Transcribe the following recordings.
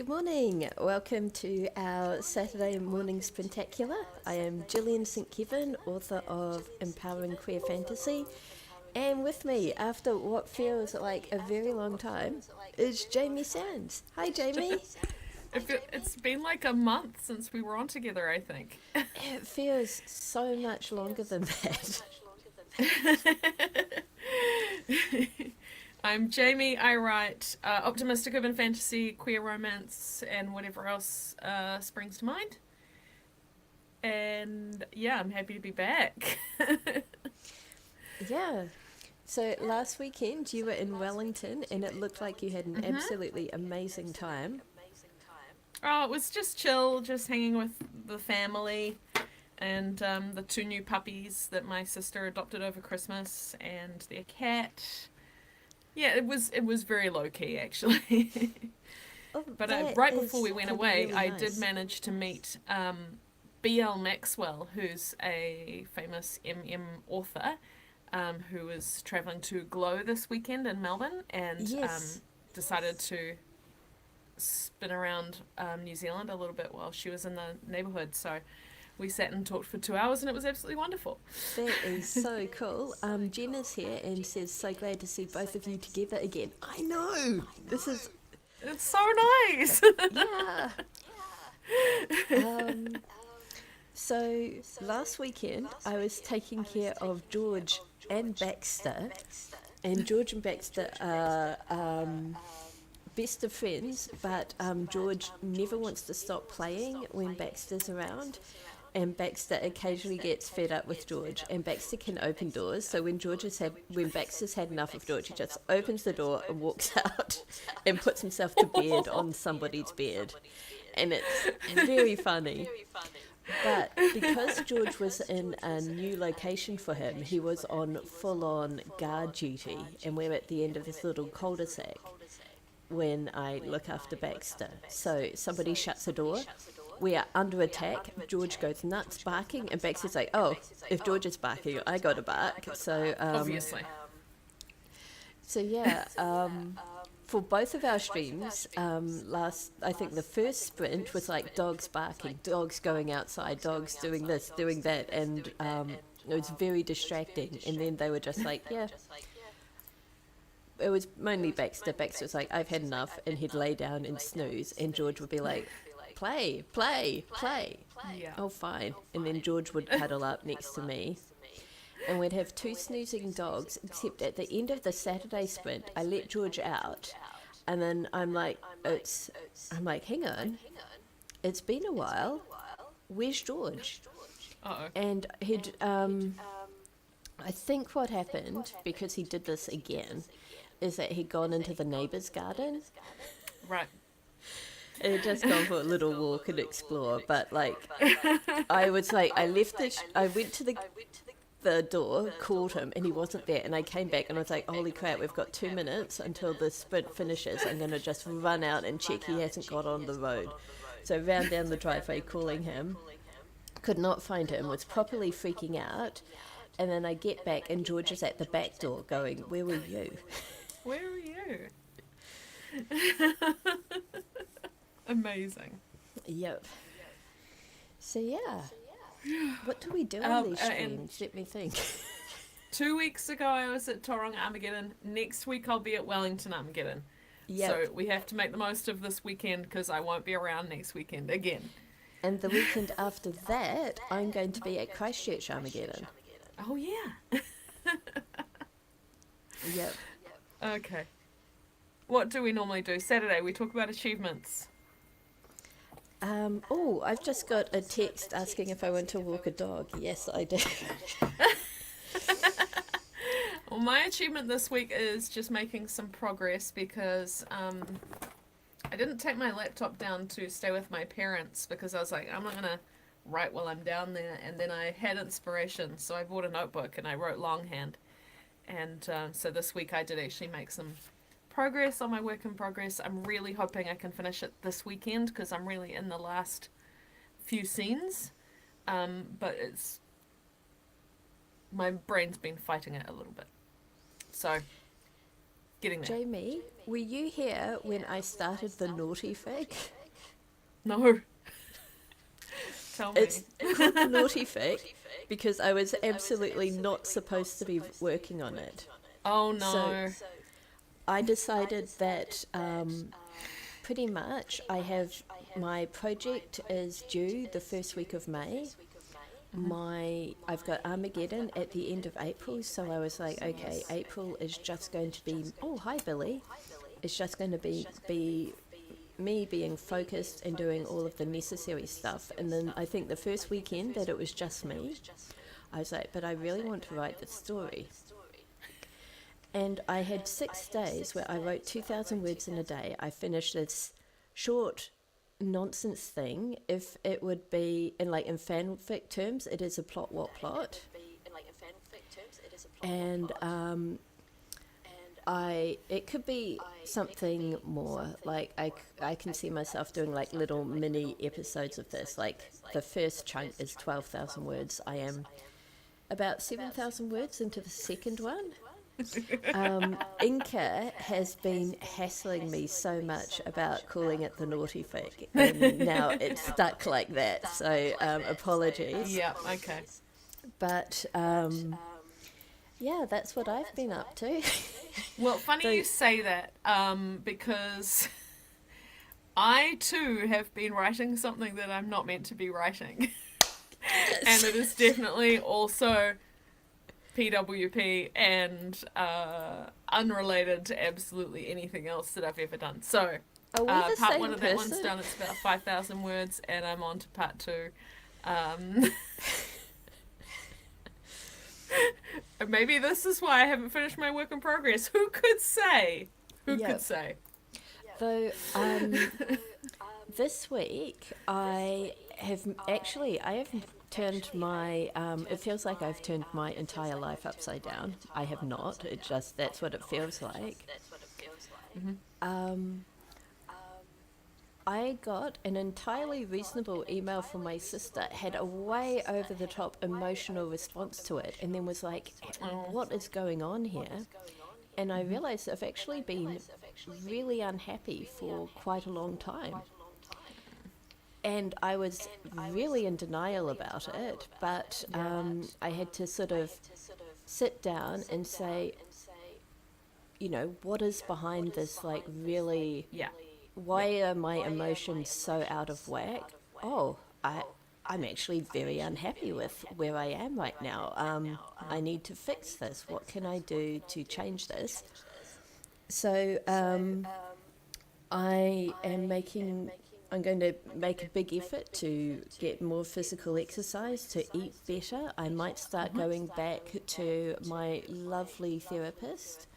morning. Welcome to our Saturday morning spectacular. I am Gillian St. Kevin, author of Empowering Queer Fantasy. And with me, after what feels like a very long time, is Jamie Sands. Hi, Jamie. It's been like a month since we were on together, I think. It feels so much longer than that. I'm Jamie. I write optimistic urban fantasy, queer romance, and whatever else springs to mind. And yeah, I'm happy to be back. Yeah. So last weekend you were in Wellington and it looked like you had an absolutely amazing time. Oh, it was just chill, just hanging with the family and the two new puppies that my sister adopted over Christmas and their cat. Yeah, it was very low key actually. Oh, But that right is before we went pretty away, really I did nice. manage to meet B.L. Maxwell, who's a famous author, who was travelling to Glow this weekend in Melbourne and Yes. decided to spin around New Zealand a little bit while she was in the neighbourhood. So we sat and talked for 2 hours, and it was absolutely wonderful. That is so cool. Jen is here and says, so glad to see both of you together again. I know. This is, It's so nice. yeah. Um, so last weekend I was taking care of George and Baxter, and George and Baxter are best of friends, but George never wants to stop playing when Baxter's around. And Baxter occasionally gets fed up with George, and Baxter can open doors. So when Baxter's had enough of George, he just opens the door and walks out, and puts himself to bed on somebody's bed, and it's very funny. But because George was in a new location for him, he was on full-on guard duty, and we're at the end of this little cul-de-sac when I look after Baxter. So somebody shuts a door. We are under attack. George goes nuts barking, and Baxter's like, "Oh, if George is barking, I got to bark." Obviously. So yeah. For both of our streams, I think the first sprint was like dogs barking, dogs going outside, dogs doing this, doing that, and it was very distracting. And then they were just like, yeah. It was mainly Baxter. Baxter was like, I've had enough, and he'd lay down and snooze, and George would be like, play, play, play. Yeah. Oh, fine. And then George would cuddle up next to me, and we'd have two snoozing dogs, except at the end of the Saturday sprint, I let George out, and then I'm like, hang on, it's been a while, where's George? Uh-oh. And I think what happened, because he did this again, is that he'd gone into the neighbour's garden, Right. and he'd just gone for a little walk and explore, but like, I went to the door, called him, and he wasn't there, and I came back and I was like, holy crap, we've got 2 minutes until the sprint finishes. I'm going to just run out and check he hasn't got on the road. So I ran down the driveway calling him, could not find him, was properly freaking out, and then I get back and George is at the back door going, where were you? Where are you? Amazing. Yep. So yeah, what do we do on these and streams? Let me think. 2 weeks ago, I was at Tauranga Armageddon. Next week, I'll be at Wellington Armageddon. Yep. So we have to make the most of this weekend because I won't be around next weekend again. And the weekend after that, I'm going to be at Christchurch Armageddon. Oh, yeah. Yep. Okay. What do we normally do? Saturday, we talk about achievements. I've just got a text asking if I want to walk a dog. Yes, I do. Well, my achievement this week is just making some progress because I didn't take my laptop down to stay with my parents because I was like, I'm not going to write while I'm down there. And then I had inspiration, so I bought a notebook and I wrote longhand. And so this week I did actually make some progress on my work in progress. I'm really hoping I can finish it this weekend because I'm really in the last few scenes. But my brain's been fighting it a little bit. So, getting there. Jamie, were you here when I started the naughty fig? No. Tell me. It's called the Naughty Fic because I was absolutely not supposed to be working on it. Oh So no. I decided that pretty much my project is due the first week of May. I've got Armageddon at the end of April, so I was like, okay, April is just going to be, oh, hi Billy, it's just going to be me being focused and doing all of the necessary stuff. And then I think the first weekend that it was just me, I was like, but I really want to write this story. And I had 6 days where I wrote 2,000 words in a day. I finished this short nonsense thing. If it would be in fanfic terms, it is a plot what plot. And it could be something more. Like I can see myself doing like little mini episodes of this. Like the first chunk is 12,000 words. I am about 7,000 words into the second one. Inca has been hassling me so much about calling it the Naughty Fic, and now it's stuck like that, so apologies. Yeah, okay. But yeah, that's what I've been up to. Well, funny you say that, because I too have been writing something that I'm not meant to be writing. Yes. And it is definitely also PWP and unrelated to absolutely anything else that I've ever done. So, Are we the part same one of that person? one's done. It's about 5,000 words, and I'm on to part 2. Maybe this is why I haven't finished my work in progress. Who could say? Who Yep. could say? Though this week I have turned my it feels like I've turned my entire life upside down. I have not. It just, that's what it feels like. I got an entirely reasonable email from my sister, had a way over the top emotional response to it, and then was like, what is going on here? And I realized I've actually been really unhappy for quite a long time. And I was really in denial about it, but I had to sort of sit down and say, what is behind this, like, really, why are my emotions so out of whack? Oh, I'm actually very unhappy with where I am right now. I need to fix this. What can I do to change this? So I'm going to make a big effort to get more physical exercise, to eat better. I might start going back to my lovely therapist.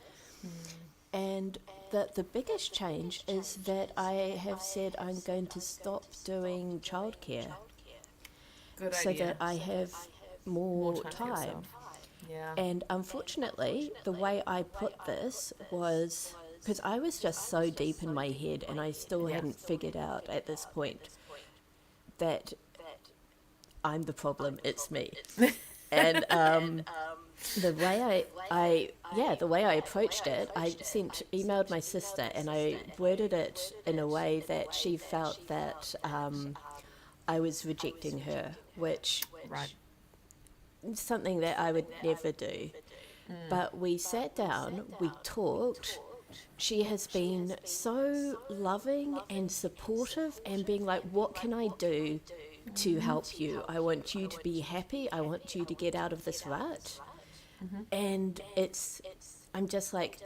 And the biggest change is that I have said I'm going to stop doing childcare. Good so idea. that I have more for time. yourself. Yeah. And unfortunately, the way I put this was, because I was just so deep in my head and I still hadn't figured out at this point that I'm the problem, it's me. And the way the way I approached it, I emailed my sister and I worded it in a way that she felt that I was rejecting her, which is something that I would never do. But we sat down, we talked. She has been so loving and supportive and being like, what can I do to help you? I want you to be happy. I want you to get out of this rut. And I'm just like,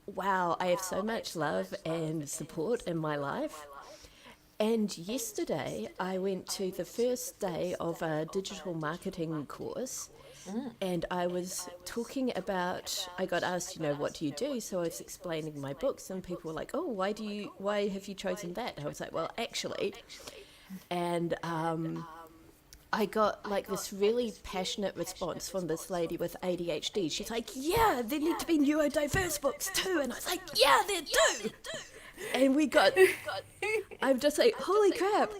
wow, I have so much love and support in my life. And yesterday I went to the first day of a digital marketing course. And I was talking about, I got asked, what do you do? So I was explaining my books and people were like, oh, why have you chosen that? And I was like, well, actually, and I got like this really passionate response from this lady with ADHD. She's like, yeah, there need to be neurodiverse books too. And I was like, yeah, there do. And I'm just like, holy crap.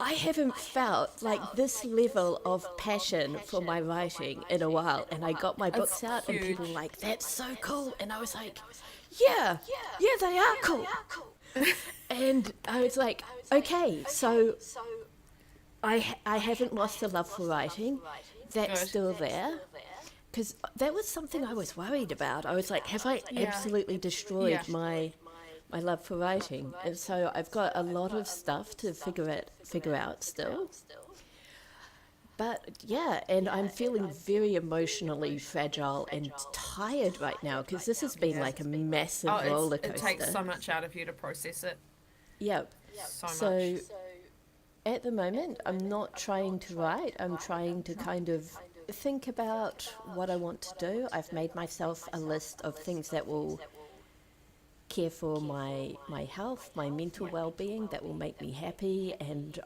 I haven't felt like this level of passion for my writing in a while. And I got my books out and people were like, that's so cool. And I was like, yeah, they are cool. And I was like, okay, so I haven't lost a love for writing. That's Good. still there. Because that was something I was worried about. I was like, have I Yeah. absolutely destroyed Yeah. my love for writing? And so I've got a lot of stuff to figure out still. But yeah, and I'm feeling very emotionally fragile and tired right now because this has been Yeah. like a Oh, massive roller it takes coaster. so much out of you to process it. Yeah. So much. So at the moment, I'm not trying to write. I'm trying to kind of think about what I want to do. I've made myself a list of things that will care for my health, my mental Yeah. well-being, that will make me happy, and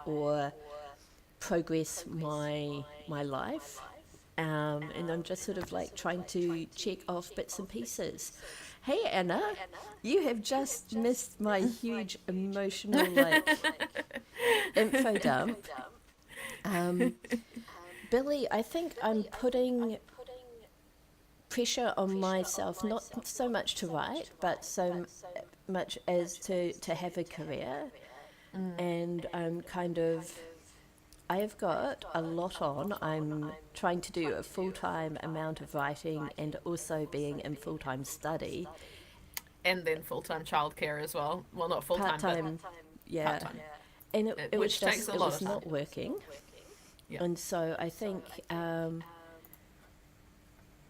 or progress my life. And I'm just sort of like trying to check off bits and pieces. Hey Anna, you have just missed my huge emotional like info dump. Um, Billy, I think I'm putting pressure on myself, not so much to write, but so much as to have a career. And I'm kind of, I have got a lot on. I'm trying to do a full time amount of writing and also being in full time study. And then full time childcare as well. Well, not full Part time, but time, part yeah. time, And it was which takes just, a it lot was of time. not working. Yeah. And so I think,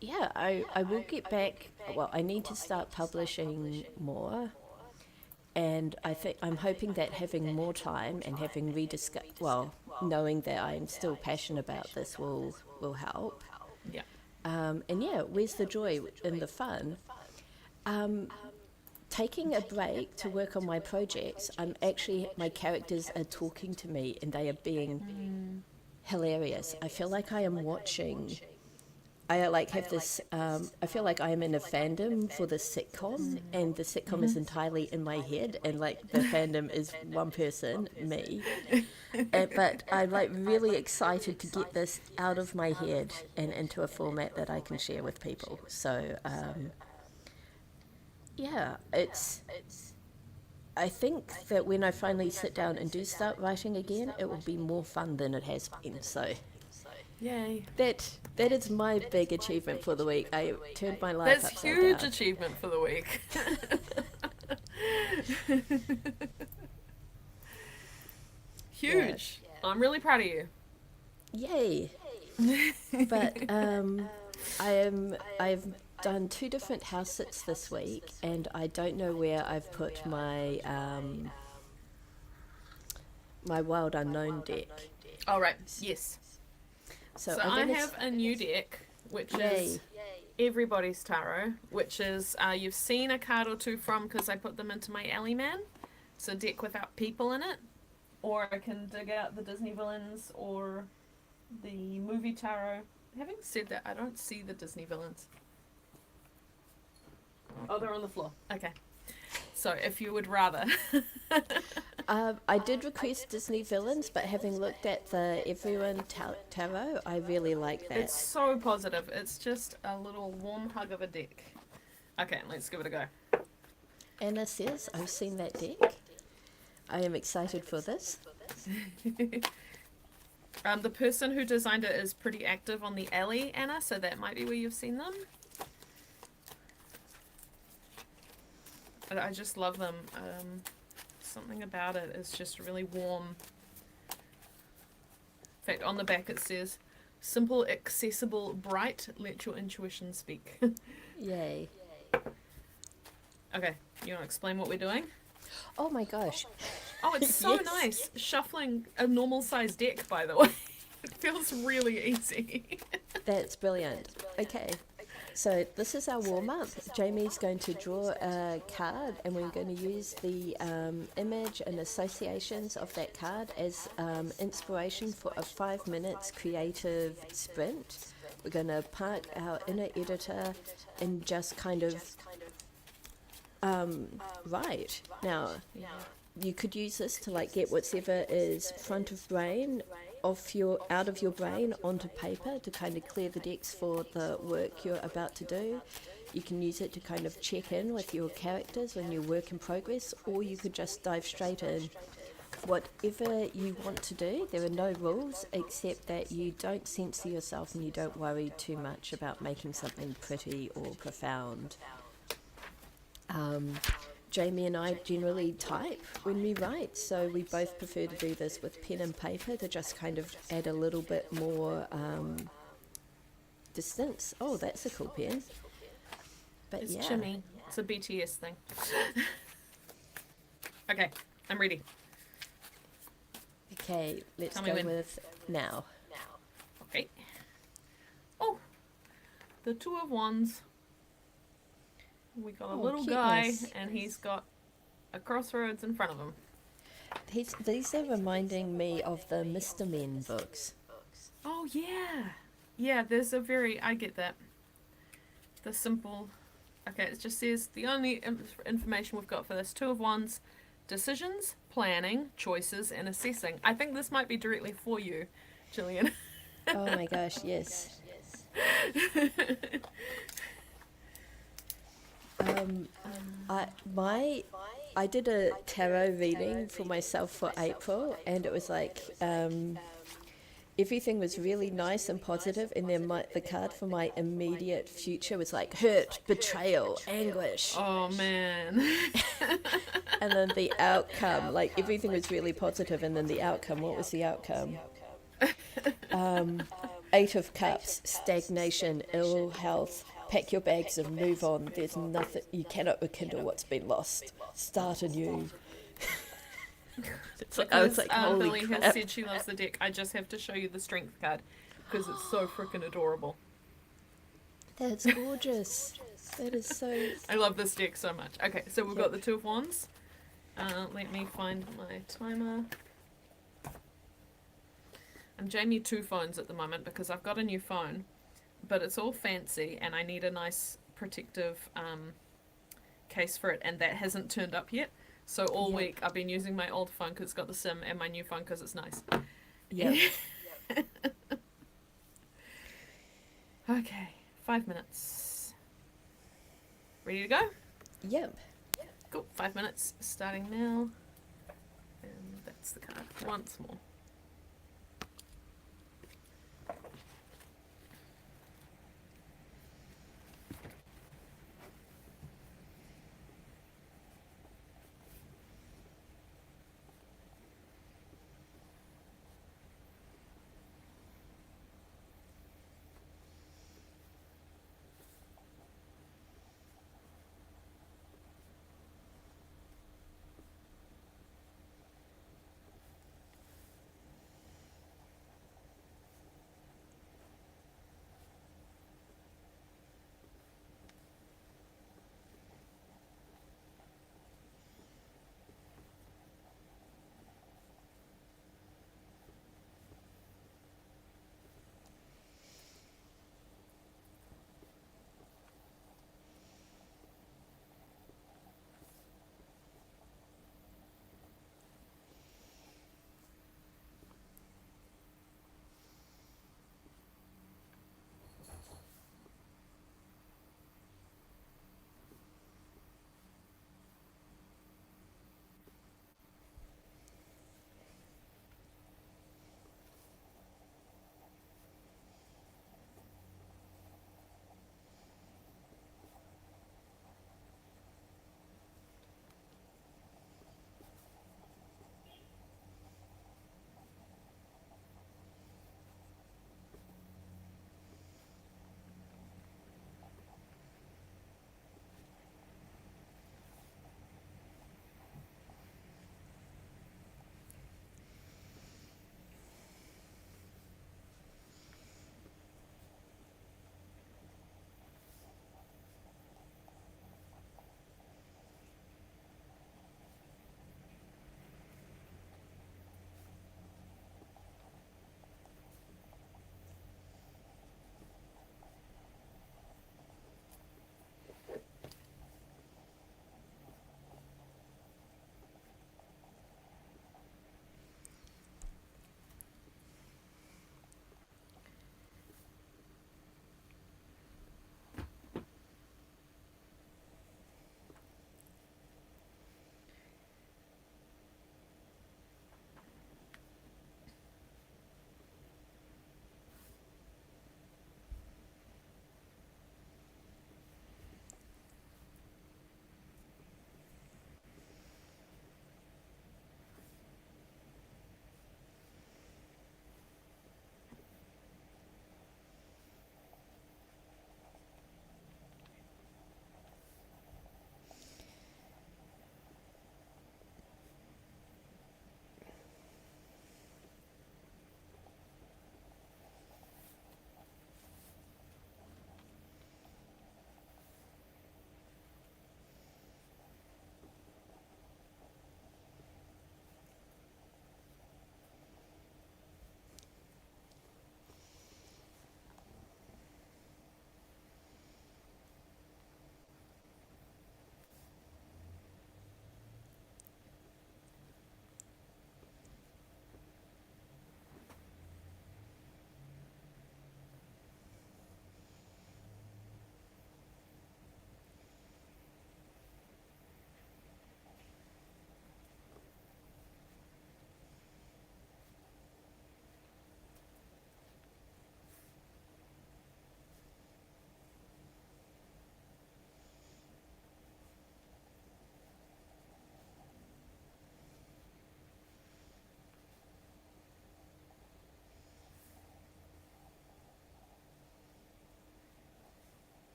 yeah, I will get back. Well, I need to start publishing more. And I think I'm hoping that having more time and having well, knowing that I'm still passionate about this will help. Yeah. And yeah, where's the joy in the fun? Um, Taking a break to work on my projects, I'm actually my characters are talking to me and they are being hilarious. I feel like I am watching. I like have this. I feel like I am in a fandom for the sitcom, and the sitcom is entirely in my head, and like the fandom is one person, me. But I'm like really excited to get this out of my head and into a format that I can share with people. So yeah, it's. I think that when I finally sit down and do start writing again, it will be more fun than it has been. So Yay. that is my big achievement for the week. I turned my life That's upside huge down. achievement for the week. Yeah. Huge. I'm really proud of you. Yay! But I've done two different house sits this week, and I don't know where I've put my wild unknown deck. All right. Yes. So So I'm I gonna have a new deck, which yay. is Everybody's Tarot, which is you've seen a card or two from because I put them into my Alley Man. It's a deck without people in it, or I can dig out the Disney villains or the movie tarot. Having said that, I don't see the Disney villains. Oh, they're on the floor. Okay. So if you would rather. I did request Disney villains, but having looked at the Everyone Tarot, I really like that. It's so positive. It's just a little warm hug of a deck. Okay, let's give it a go. Anna says, I've seen that deck. I am excited for this. The person who designed it is pretty active on the Alley, Anna, so that might be where you've seen them. But I just love them. Something about it is just really warm. In fact, on the back it says, simple, accessible, bright, let your intuition speak. Yay. Okay, you want to explain what we're doing? Oh my gosh. Oh, it's so Yes. nice. Shuffling a normal size deck, by the way. It feels really easy. That's brilliant. Okay. So this is our warm-up. Jamie's going to draw a card and we're going to use the image and associations of that card as inspiration for a 5 minutes creative sprint. We're going to park our inner editor and just kind of write. Now, Yeah. you could use this to like get whatever is front of brain out of your brain onto paper to kind of clear the decks for the work you're about to do. You can use it to kind of check in with your characters when you're work in progress, or you could just dive straight in. Whatever you want to do, there are no rules except that you don't censor yourself and you don't worry too much about making something pretty or profound. Jamie and I generally type when we write, so we both prefer to do this with pen and paper to just kind of add a little bit more distance. Oh, that's a cool pen. But It's yeah. chimmy. It's a BTS thing. Okay, I'm ready. Okay, let's Tell me go when. with now. Okay. Oh, the Two of Wands. We got a little guy, cuteness. and he's got a crossroads in front of him. These are reminding me of the Mr. Men books. Oh, yeah. Yeah, there's a I get that. The simple. Okay, it just says the only information we've got for this Two of Wands: decisions, planning, choices, and assessing. I think this might be directly for you, Gillian. Oh my gosh, yes. I did a tarot reading for myself for April, and it was like everything was really nice and positive, and then the card for my immediate future was like hurt, betrayal, anguish. Oh, man. And then the outcome, like everything was really positive, and then the outcome, what was the outcome? Eight of Cups, stagnation, ill health. Pack your bags and move on. There's nothing, you cannot rekindle what's been lost. Start anew. I was like, holy Billy crap. has said she loves the deck. I just have to show you the strength card because it's so freaking adorable. That's gorgeous. That is so... I love this deck so much. Okay, so we've got the Two of Wands. Let me find my timer. I'm Jamie 2 phones at the moment because I've got a new phone, but it's all fancy and I need a nice protective case for it, and that hasn't turned up yet. So all week I've been using my old phone because it's got the SIM, and my new phone because it's nice. Yep. Okay, 5 minutes. Ready to go? Yep. Cool, 5 minutes starting now. And that's the card once more.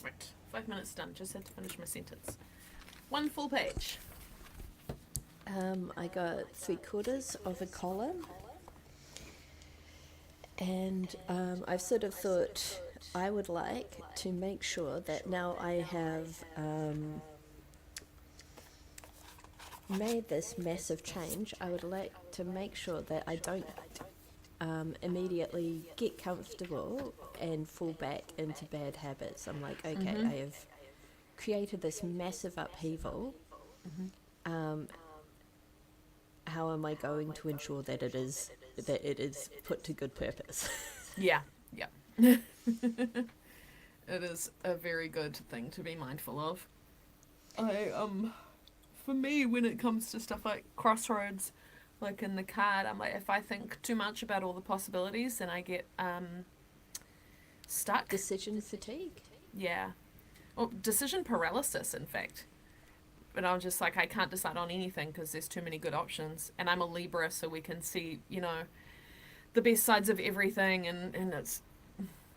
Right. 5 minutes done. Just had to finish my sentence. One full page. I got 3/4 of a column, and I've sort of thought I would like to make sure that now I have made this massive change, I would like to make sure that I don't immediately get comfortable and fall back into bad habits. I'm like, okay, I have created this massive upheaval. How am I going to ensure that it is put to good purpose? Yeah. It is a very good thing to be mindful of. For me, when it comes to stuff like crossroads, like in the card, I'm like, if I think too much about all the possibilities, then I get stuck. Decision fatigue? Yeah. Well, decision paralysis, in fact. But I'm just like, I can't decide on anything because there's too many good options. And I'm a Libra, so we can see, the best sides of everything, and it's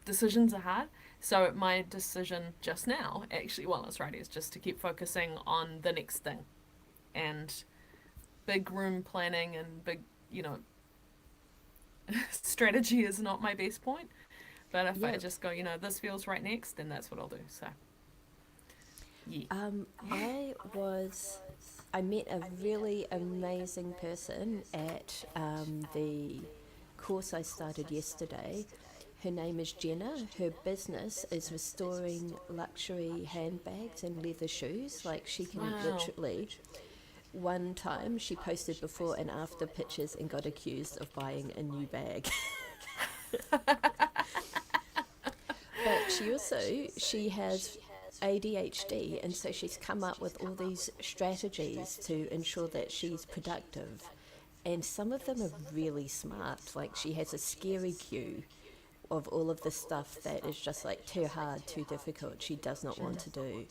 decisions are hard. So my decision just now, actually, while I was writing, is just to keep focusing on the next thing. And big room planning and big, strategy is not my best point. But if I just go, this feels right next, then that's what I'll do. So, yeah. I met a really amazing person at the course I started yesterday. Her name is Jenna. Her business is restoring luxury handbags and leather shoes. Like, she can literally... One time she posted before and after pictures and got accused of buying a new bag. But she has ADHD, and so she's come up with all these strategies to ensure that she's productive. And some of them are really smart. Like, she has a scary queue of all of the stuff that is just like too hard, too difficult, she does not want to do.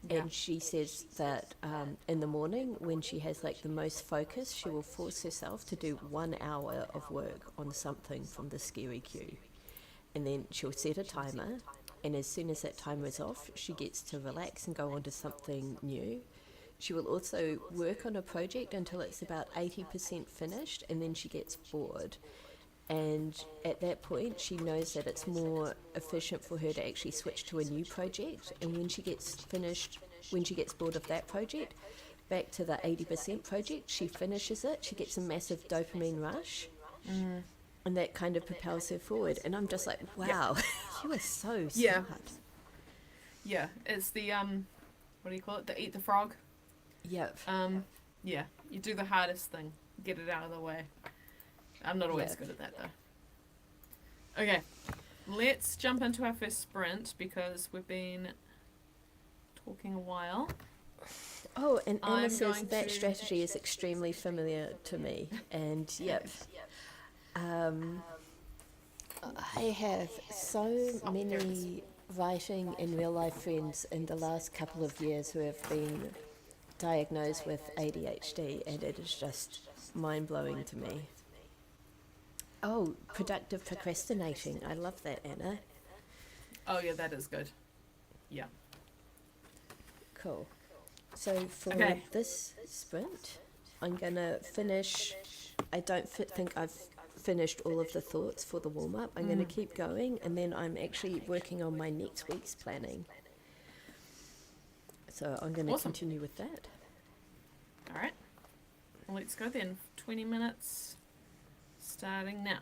Yeah. And she says that in the morning, when she has like the most focus, she will force herself to do 1 hour of work on something from the scary queue. And then she'll set a timer, and as soon as that timer is off, she gets to relax and go on to something new. She will also work on a project until it's about 80% finished, and then she gets bored. And at that point, she knows that it's more efficient for her to actually switch to a new project. And when she gets bored of that project, back to the 80% project, she finishes it, she gets a massive dopamine rush, and that kind of propels her forward. And I'm just like, wow, you are so smart. Yeah, it's the, what do you call it? The eat the frog? Yep. Yeah, you do the hardest thing, get it out of the way. I'm not always good at that, though. Okay, let's jump into our first sprint because we've been talking a while. Oh, and Emma says that strategy is extremely familiar to me. And I have so many writing and real life friends in the last couple of years who have been diagnosed with ADHD, and it is just mind-blowing to me. Oh, productive procrastinating. I love that, Anna. Oh, yeah, that is good. Yeah. Cool. So for this sprint, I'm going to finish... I don't think I've finished all of the thoughts for the warm-up. I'm going to keep going, and then I'm actually working on my next week's planning. So I'm going to continue with that. All right. Well, let's go then. 20 minutes starting now.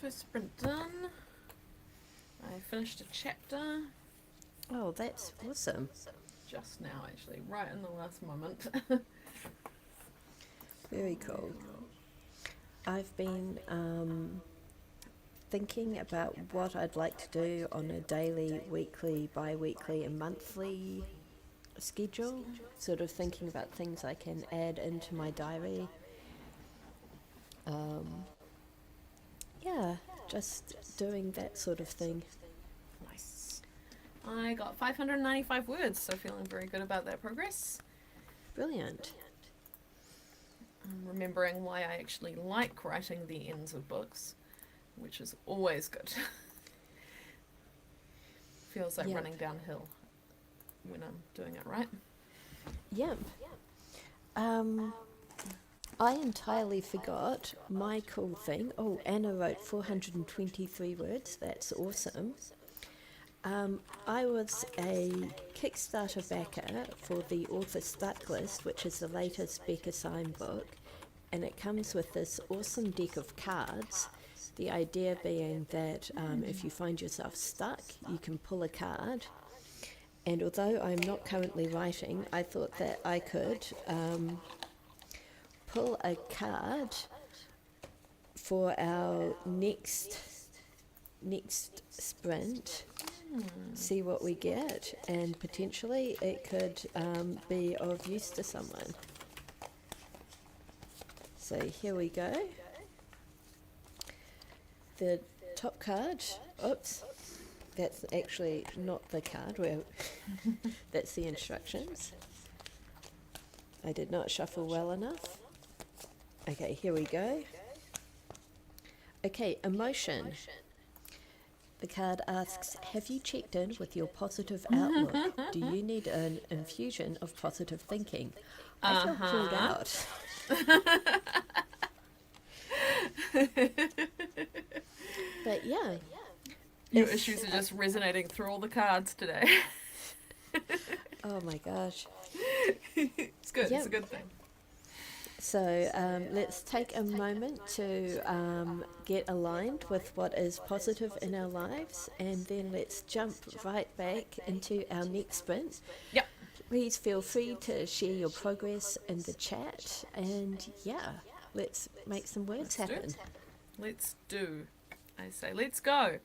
First sprint done. I finished a chapter Oh, that's awesome. just now, actually, right in the last moment. Very cool. I've been thinking about what I'd like to do on a daily, weekly, bi-weekly and monthly schedule, sort of thinking about things I can add into my diary. Yeah, just doing that sort of thing. Nice. I got 595 words, so feeling very good about that progress. Brilliant. I'm remembering why I actually like writing the ends of books, which is always good. Feels like Yep. running downhill when I'm doing it right. Yep. I entirely forgot my cool thing. Oh, Anna wrote 423 words. That's awesome. I was a Kickstarter backer for the Author Stuck List, which is the latest Becca Syme book, and it comes with this awesome deck of cards. The idea being that if you find yourself stuck, you can pull a card. And although I'm not currently writing, I thought that I could pull a card for our next sprint, see what we get, and potentially it could be of use to someone. So here we go. The top card, oops, that's actually not the card, that's the instructions. I did not shuffle well enough. Okay, here we go. Okay, emotion. The card asks, have you checked in with your positive outlook? Do you need an infusion of positive thinking? I feel called out. But yeah. Your issues are just resonating through all the cards today. Oh my gosh. It's good. Yep. It's a good thing. So let's take a moment to get aligned with what is positive in our lives, and then let's jump right back into our next sprint. Yep. Please feel free to share your progress in the chat, and yeah, let's make some words happen. Let's do. I say, let's go.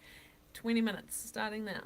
20 minutes starting now.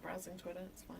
browsing Twitter. It's fine.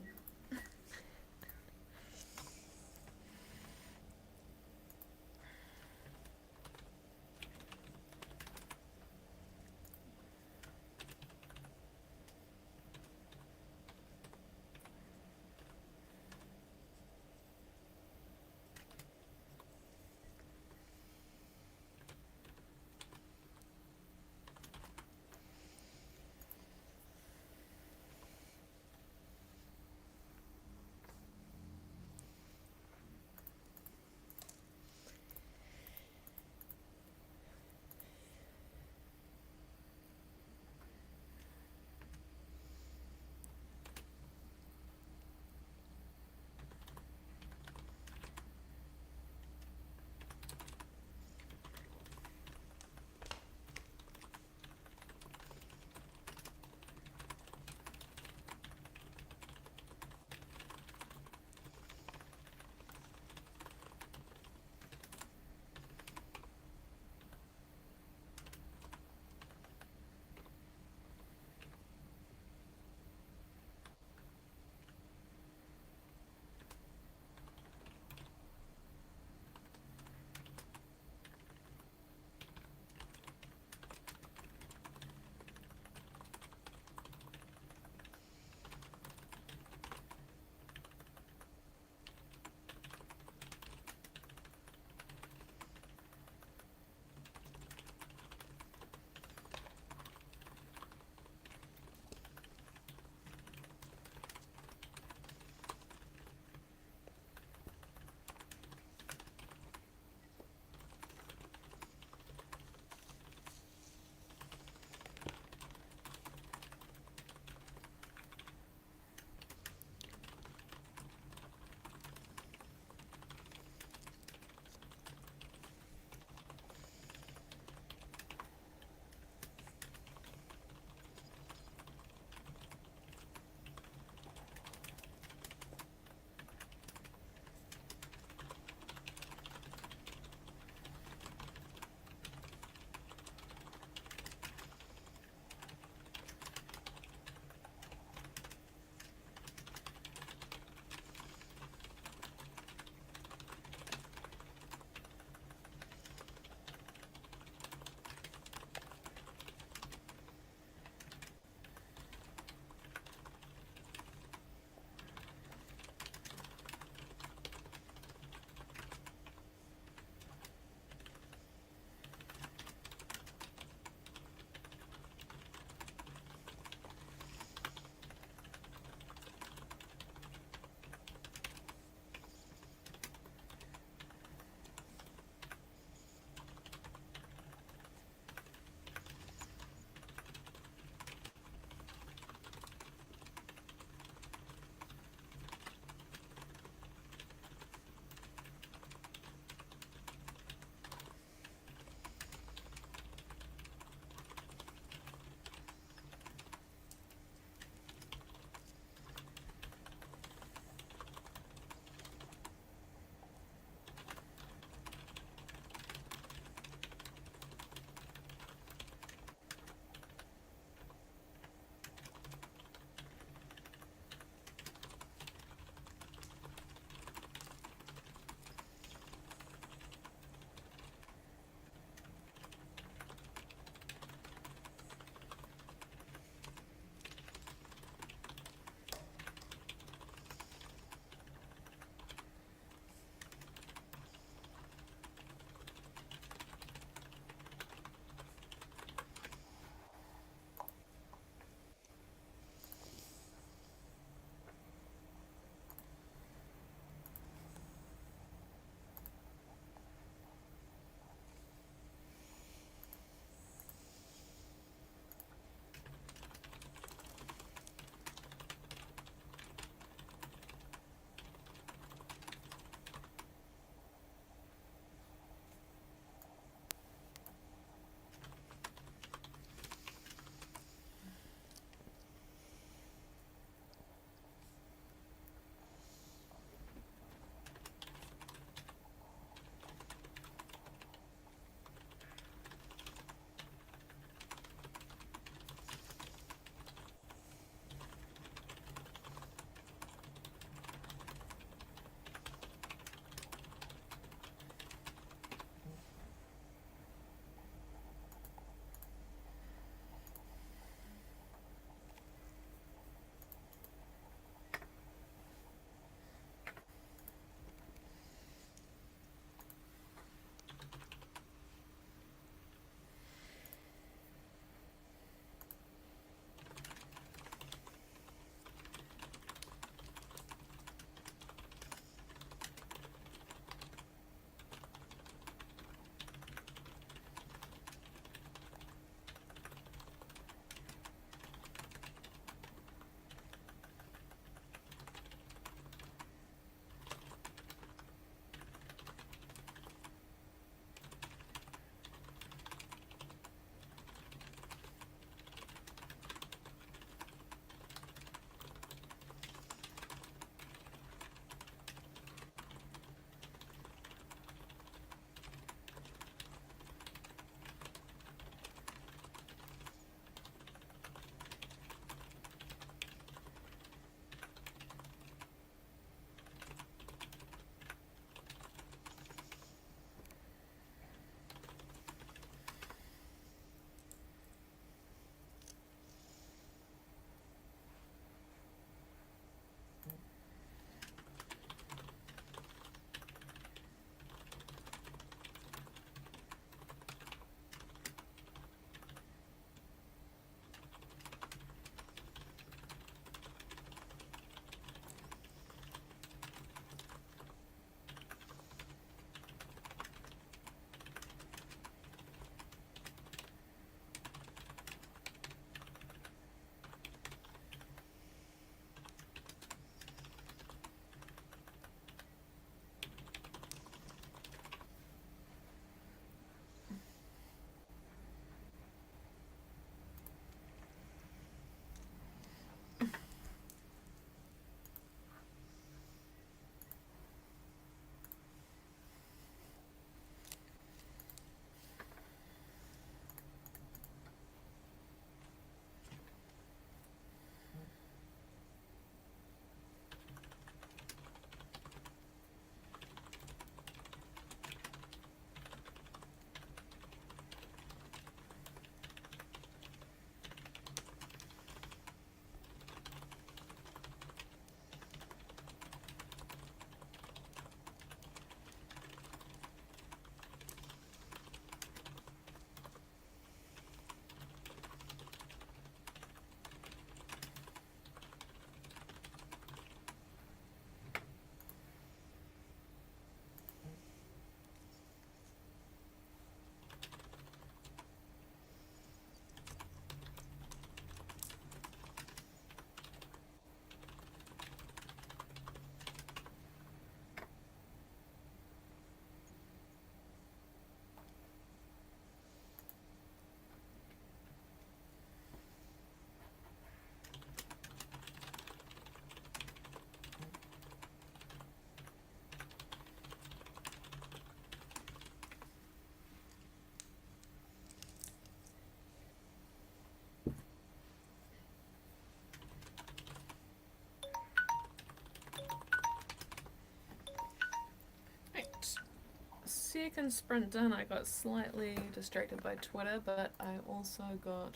see you can sprint in. I got slightly distracted by Twitter, but I also got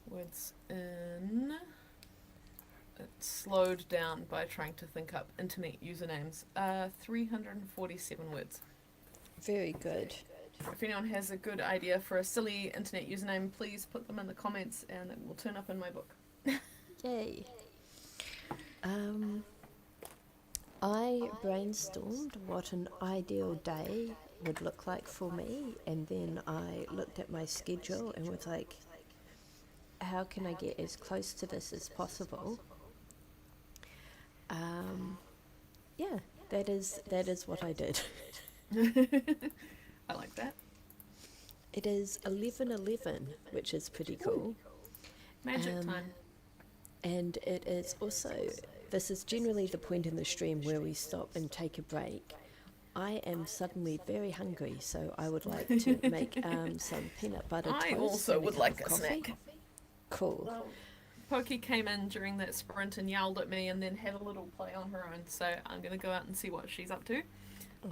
words in. It slowed down by trying to think up internet usernames. 347 words. Very good. If anyone has a good idea for a silly internet username, please put them in the comments and it will turn up in my book. Yay. I brainstormed what an ideal day would look like for me, and then I looked at my schedule and was like, how can I get as close to this as possible? Yeah, that is what I did. I like that. It is 11:11, which is pretty cool. Magic time. And it is also, this is generally the point in the stream where we stop and take a break. I am suddenly very hungry, so I would like to make some peanut butter toast. I also and would cup like of a coffee. snack. Cool. Pokey came in during that sprint and yelled at me and then had a little play on her own, so I'm going to go out and see what she's up to,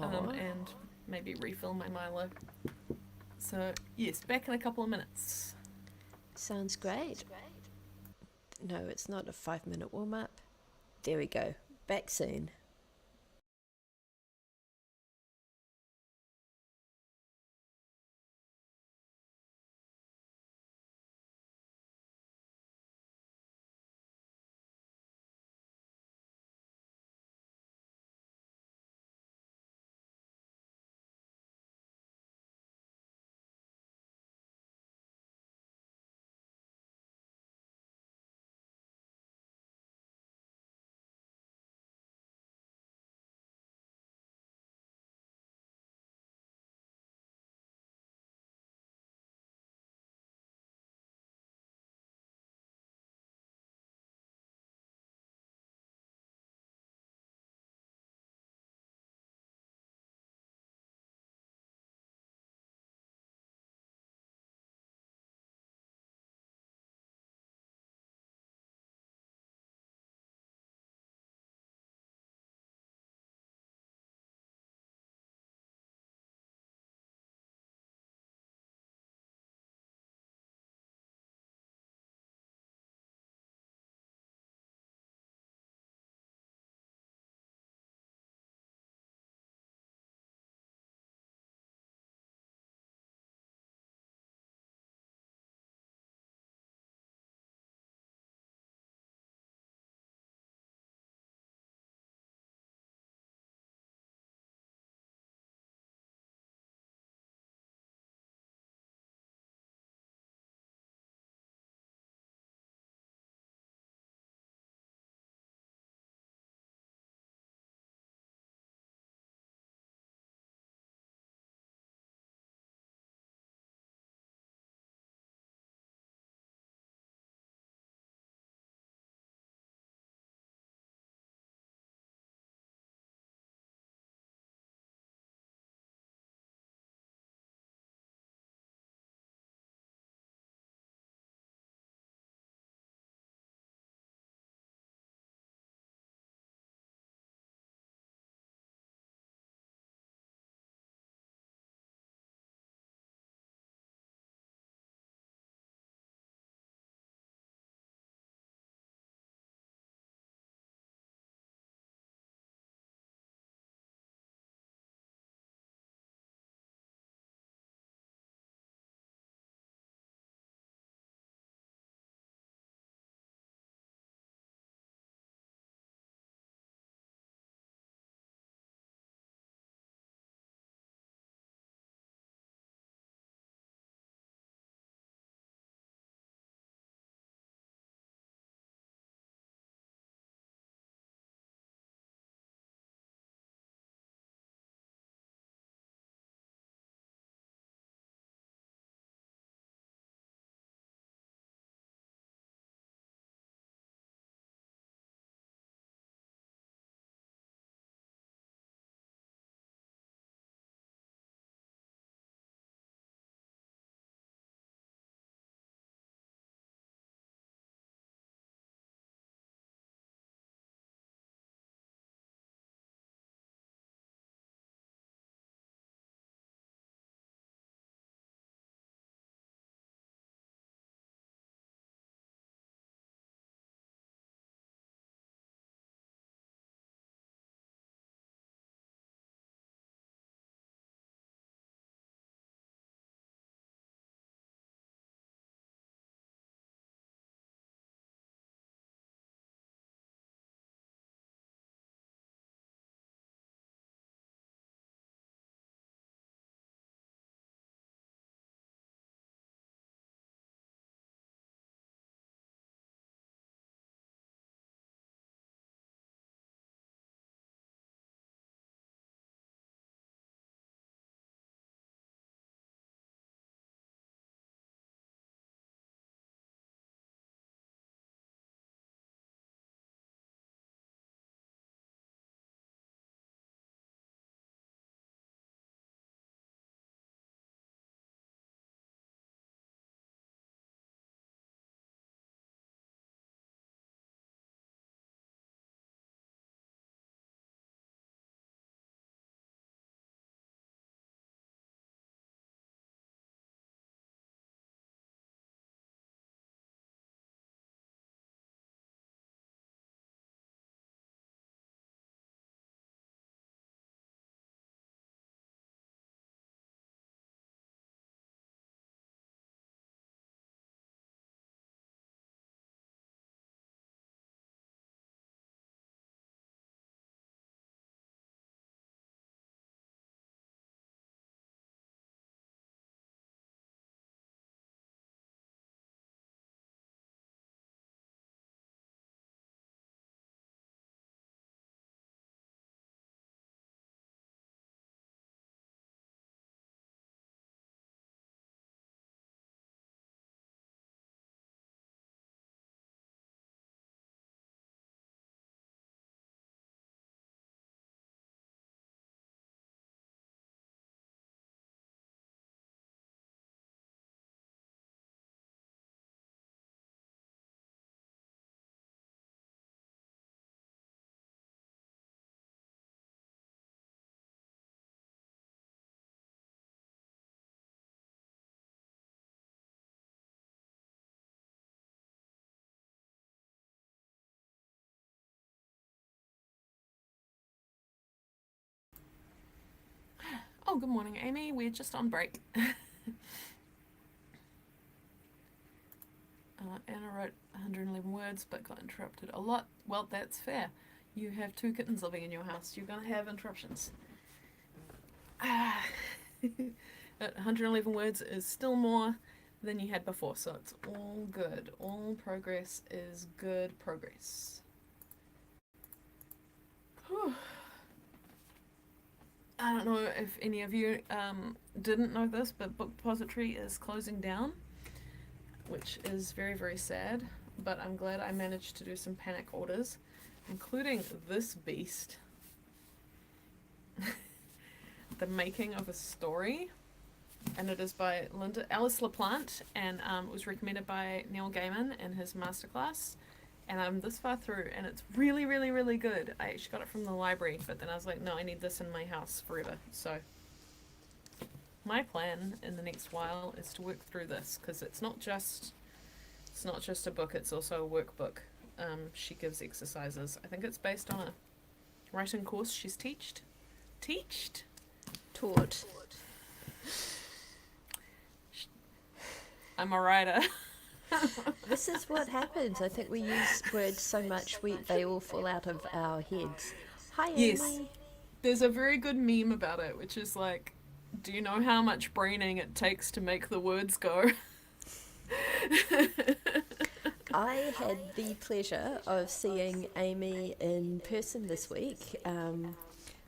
and maybe refill my Milo. So, yes, back in a couple of minutes. Sounds great. No, it's not a 5-minute warm-up. There we go. Back soon. Oh, good morning, Amy. We're just on break. Anna wrote 111 words but got interrupted a lot. Well, that's fair. You have 2 kittens living in your house. You're going to have interruptions. 111 words is still more than you had before, so it's all good. All progress is good progress. Whew. I don't know if any of you didn't know this, but Book Depository is closing down, which is very, very sad. But I'm glad I managed to do some panic orders, including this beast. The Making of a Story. And it is by Alice LaPlante, and it was recommended by Neil Gaiman in his masterclass. And I'm this far through, and it's really, really, really good. I actually got it from the library, but then I was like, no, I need this in my house forever. So my plan in the next while is to work through this, because it's not just a book; it's also a workbook. She gives exercises. I think it's based on a writing course she's Taught. I'm a writer. This is what happens. I think we use words so much they all fall out of our heads. Hi, Yes. Amy. There's a very good meme about it, which is like, do you know how much braining it takes to make the words go? I had the pleasure of seeing Amy in person this week.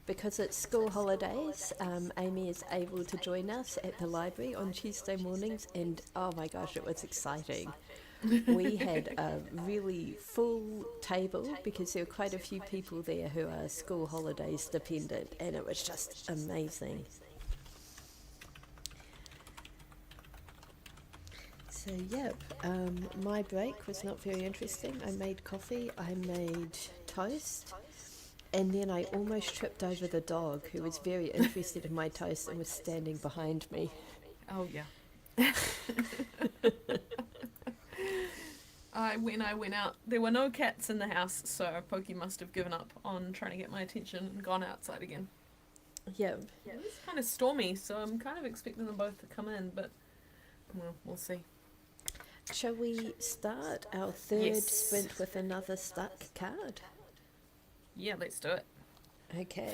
Because it's school holidays, Amy is able to join us at the library on Tuesday mornings, and oh my gosh, it was exciting. We had a really full table because there were quite a few people there who are school holidays dependent, and it was just amazing. So yep, my break was not very interesting. I made coffee, I made toast, and then I almost tripped over the dog, who was very interested in my toast and was standing behind me. Oh yeah. When I went out, there were no cats in the house, so Pokey must have given up on trying to get my attention and gone outside again. Yep. Yeah, it was kind of stormy, so I'm kind of expecting them both to come in, but well, we'll see. Shall we start our third Yes. sprint with another stuck card? Yeah, let's do it. Okay.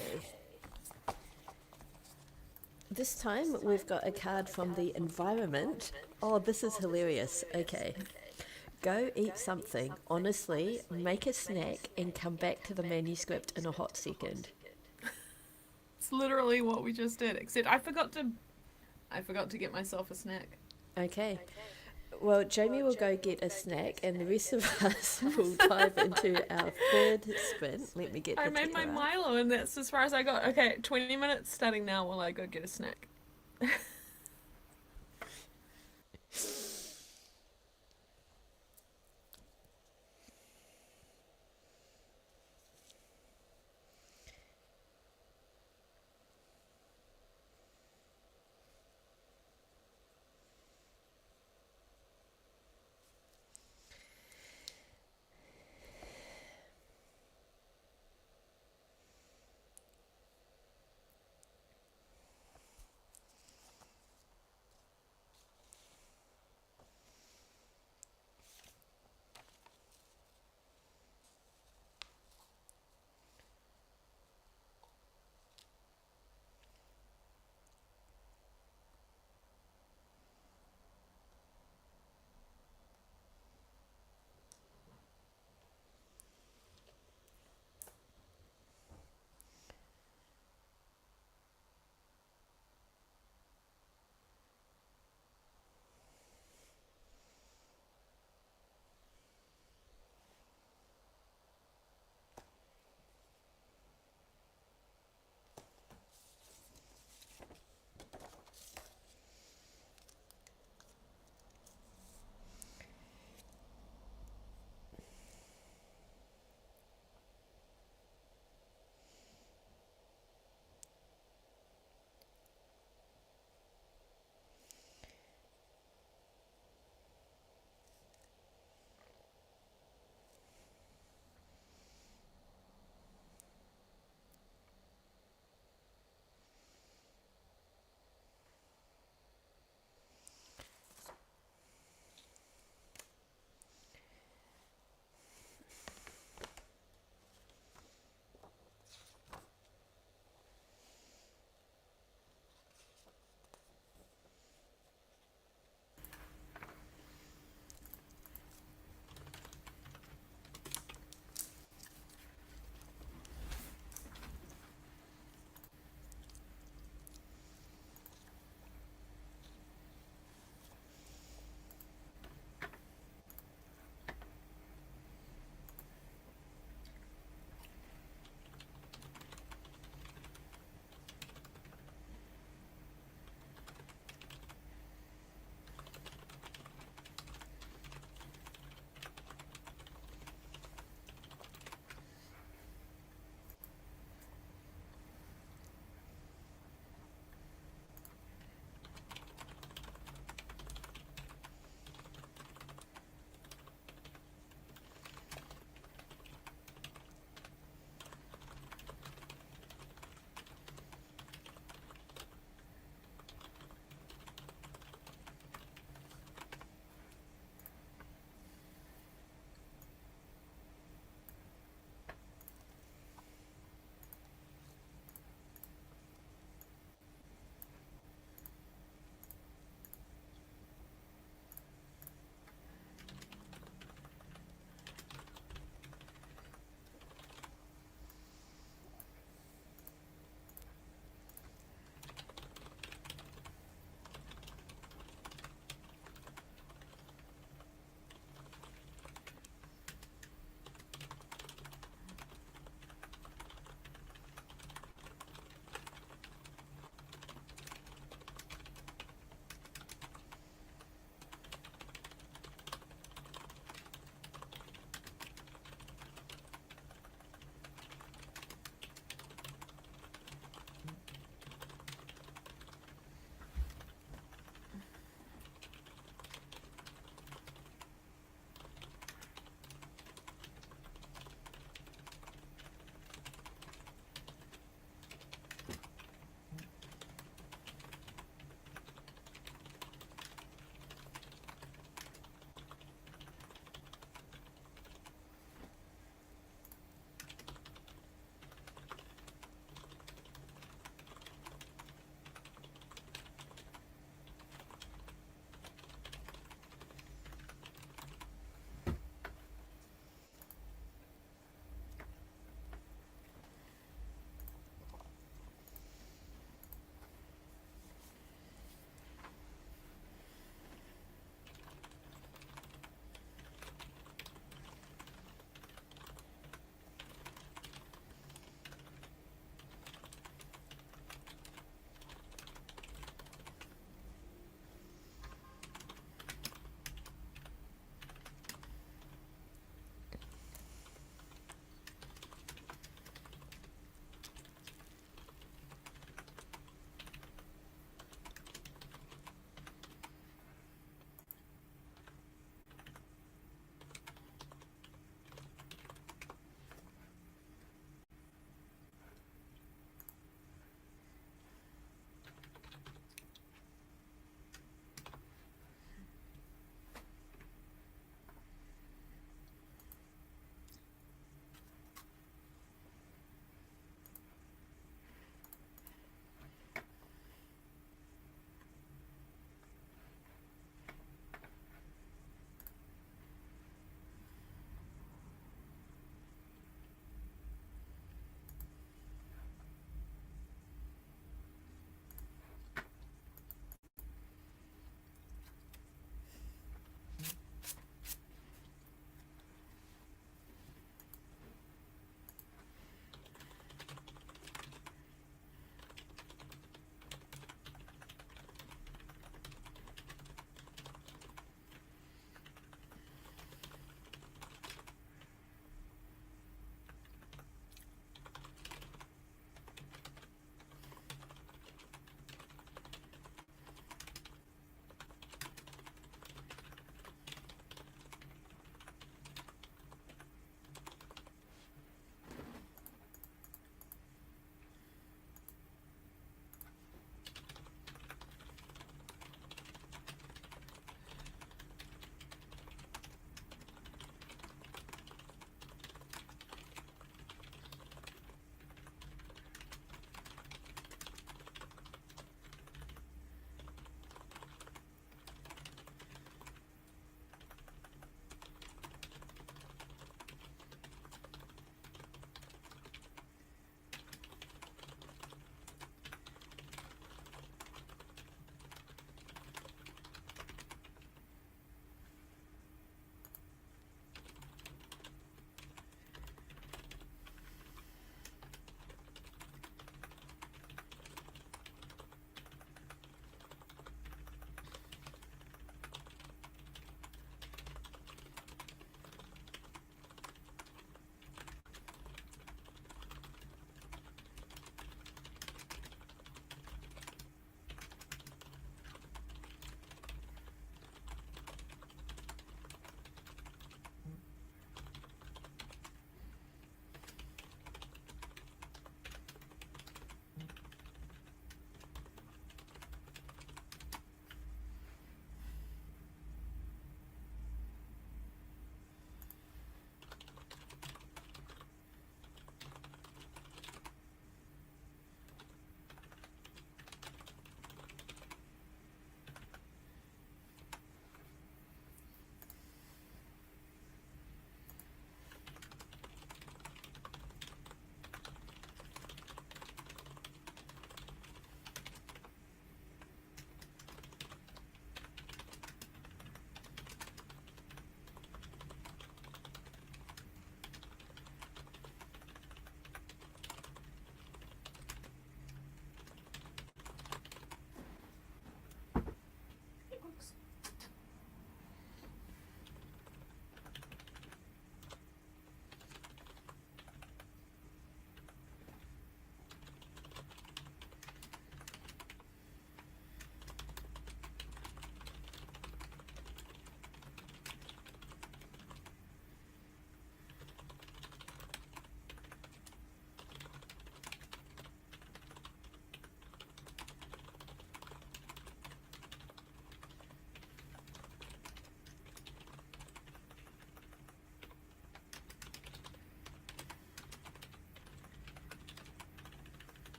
This time we've got a card from the environment. Oh, this is hilarious. Okay. Go eat something. Honestly, make a snack and come back to the manuscript in a hot second. It's literally what we just did, except I forgot to get myself a snack. Okay. Well, Jamie will go get a snack, and the rest of us will dive into our third sprint. Let me get the I made my ticker up. Milo, and that's as far as I got. Okay, 20 minutes starting now while I go get a snack.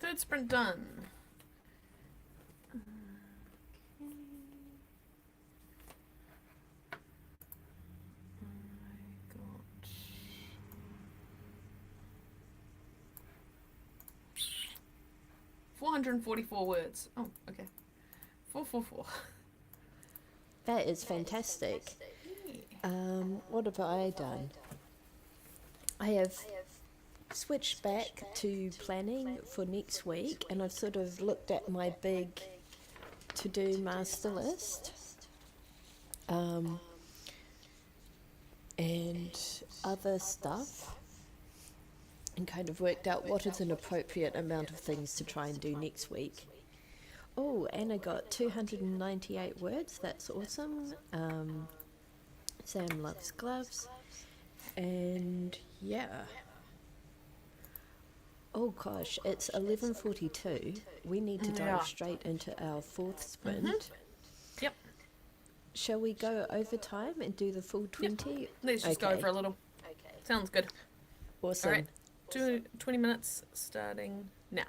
Third sprint done. I got 444 words. Oh, okay. 444. That is fantastic. What have I done? I have switched back to planning for next week, and I've sort of looked at my big to-do master list and other stuff, and kind of worked out what is an appropriate amount of things to try and do next week. Oh, and I got 298 words. That's awesome. Sam loves gloves. And yeah. Oh gosh, it's 11:42. We need to dive straight into our fourth sprint. Yep. Shall we go overtime and do the full 20? Yep. Let's just go over a little. Sounds good. Awesome. All right. 20 minutes starting now.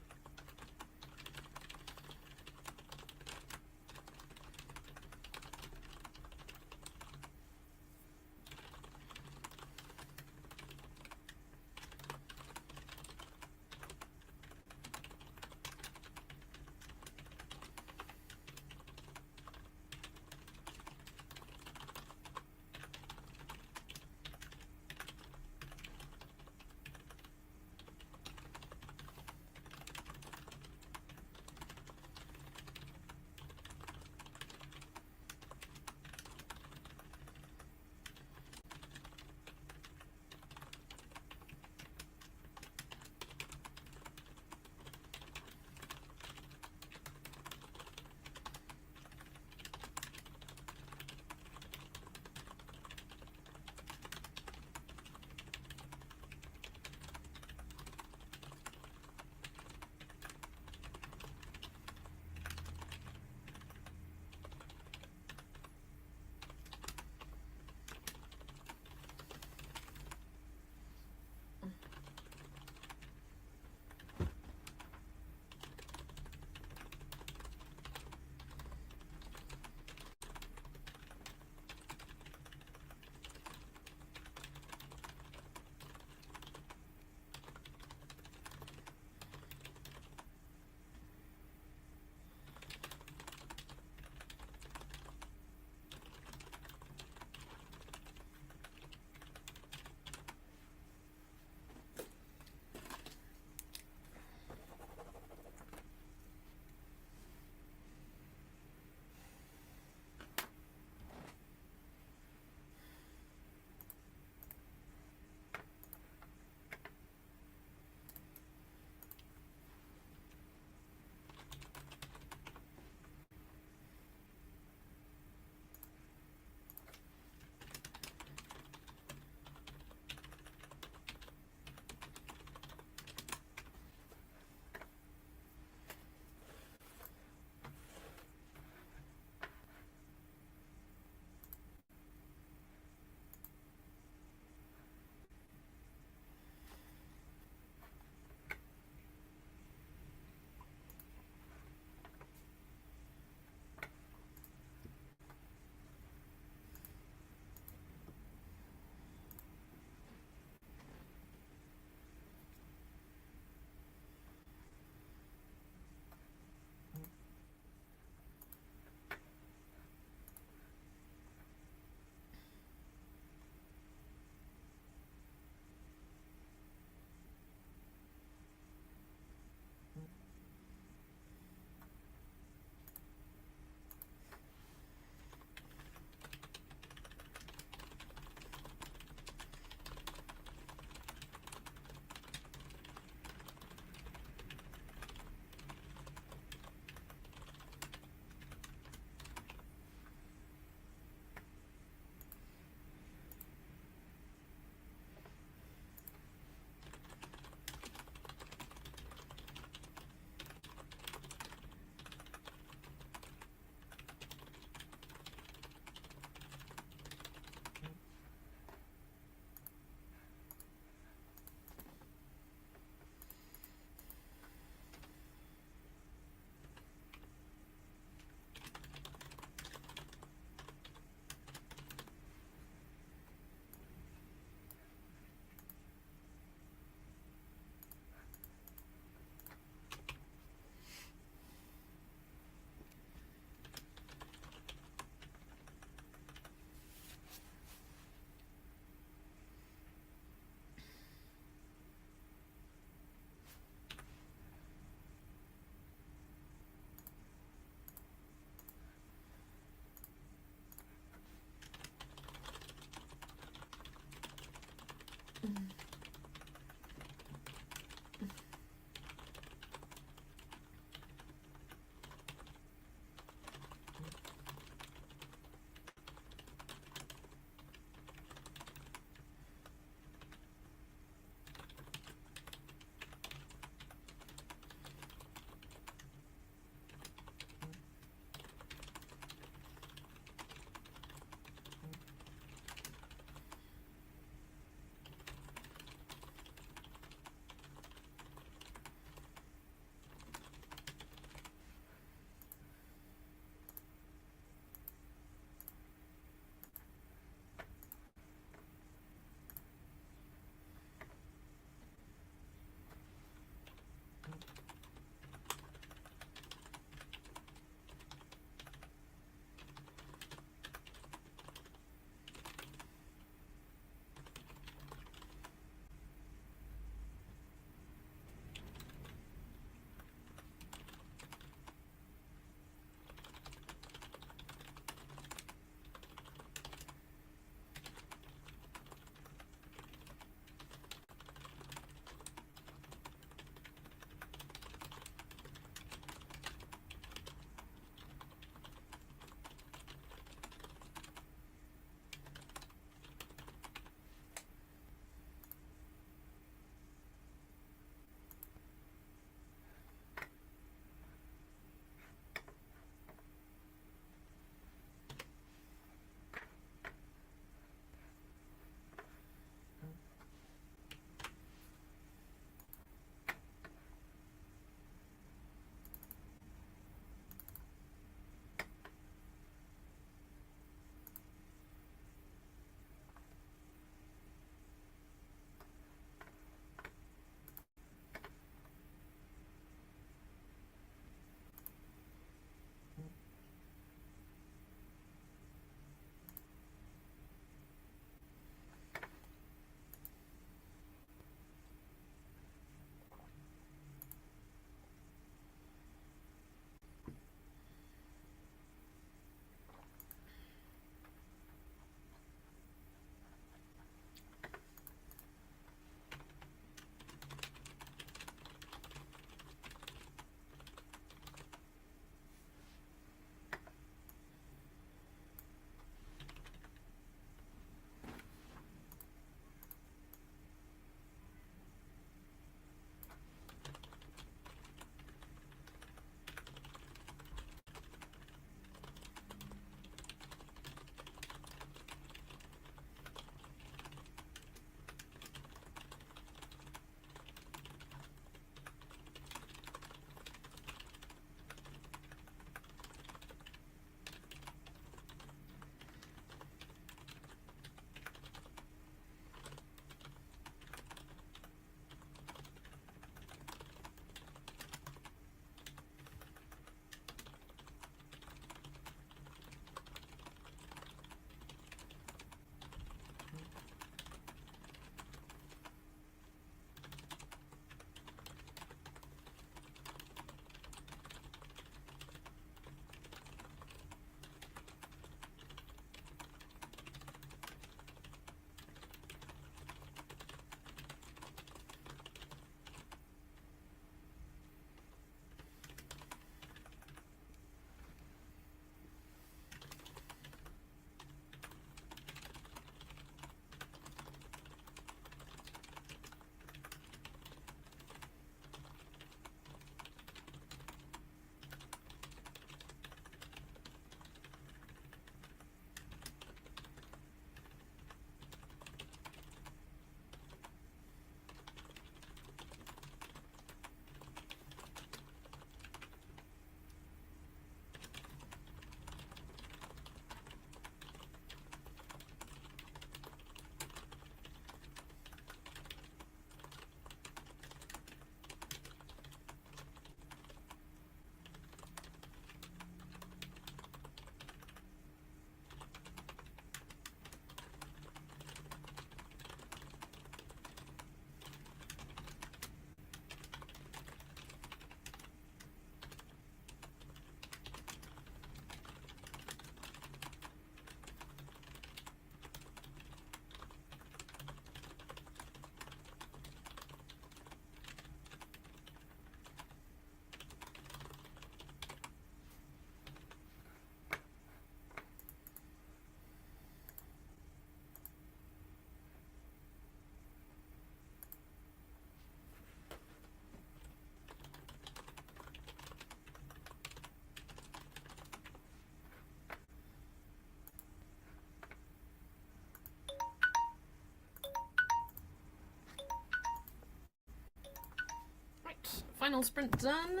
final sprint done.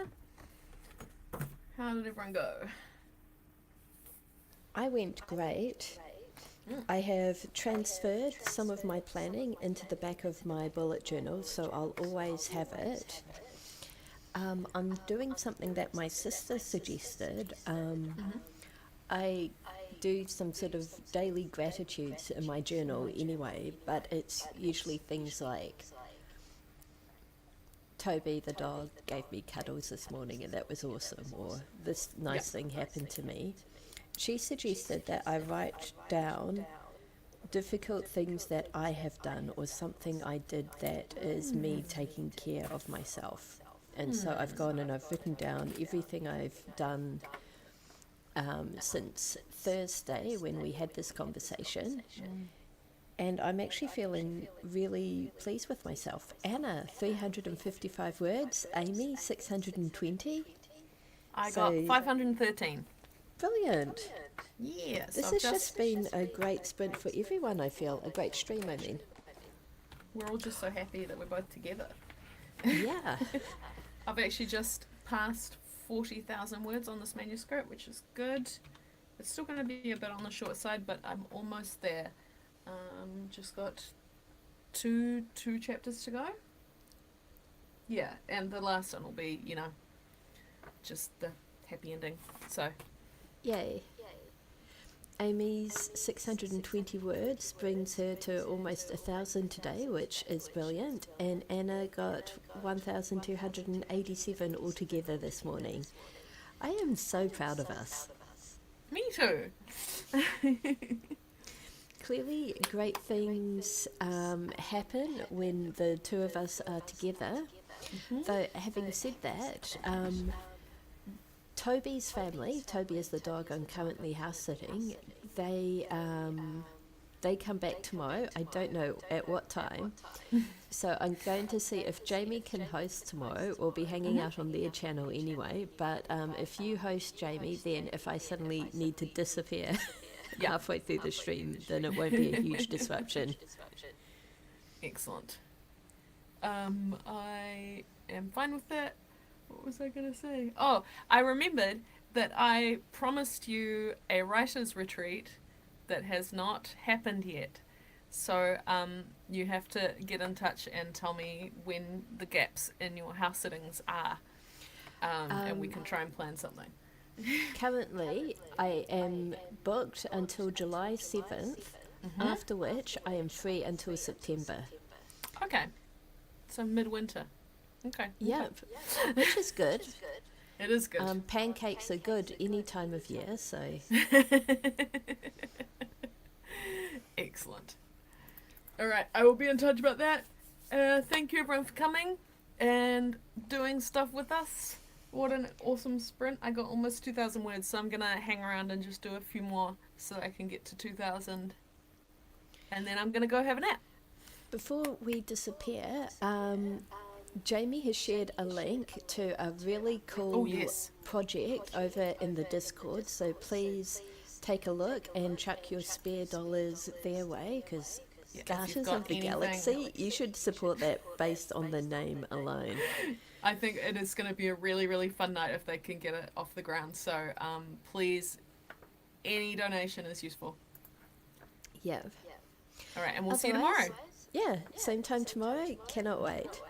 How did everyone go? I went great. I have transferred some of my planning into the back of my bullet journal, so I'll always have it. I'm doing something that my sister suggested. I do some sort of daily gratitudes in my journal anyway, but it's usually things like Toby the dog gave me cuddles this morning and that was awesome, or this nice thing happened to me. She suggested that I write down difficult things that I have done or something I did that is me taking care of myself. And so I've gone and I've written down everything I've done since Thursday when we had this conversation. And I'm actually feeling really pleased with myself. Anna, 355 words. Amy, 620. I got 513. Brilliant. Yes. This has just been a great sprint for everyone, I feel. A great stream, I mean. We're all just so happy that we're both together. Yeah. I've actually just passed 40,000 words on this manuscript, which is good. It's still going to be a bit on the short side, but I'm almost there. Just got two chapters to go. Yeah, and the last one will be, just the happy ending. So, Yay. Amy's 620 words brings her to almost 1,000 today, which is brilliant. And Anna got 1,287 altogether this morning. I am so proud of us. me too. Clearly, great things happen when the two of us are together. Though, having said that, Toby's family, Toby is the dog I'm currently house sitting, they come back tomorrow. I don't know at what time. So I'm going to see if Jamie can host tomorrow. We'll be hanging out on their channel anyway. But if you host Jamie, then if I suddenly need to disappear halfway through the stream, then it won't be a huge disruption. Excellent. I am fine with that. What was I going to say? Oh, I remembered that I promised you a writer's retreat that has not happened yet. So you have to get in touch and tell me when the gaps in your house sittings are. And we can try and plan something. Currently, I am booked until July 7th, after which I am free until September. Okay. So midwinter. Okay. Yep, which is good. It is good. Pancakes are good any time of year, so... Excellent. All right, I will be in touch about that. Thank you everyone for coming and doing stuff with us. What an awesome sprint. I got almost 2,000 words, so I'm going to hang around and just do a few more so that I can get to 2,000. And then I'm going to go have a nap. Before we disappear, Jamie has shared a link to a really cool project over in the Discord, so please take a look and chuck your spare dollars their way, because Garters of the Galaxy, you should support that based on the name alone. I think it is going to be a really, really fun night if they can get it off the ground. So please, any donation is useful. Yeah. All right, and we'll see you tomorrow. Yeah, same time tomorrow. Cannot wait.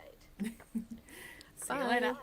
See you later.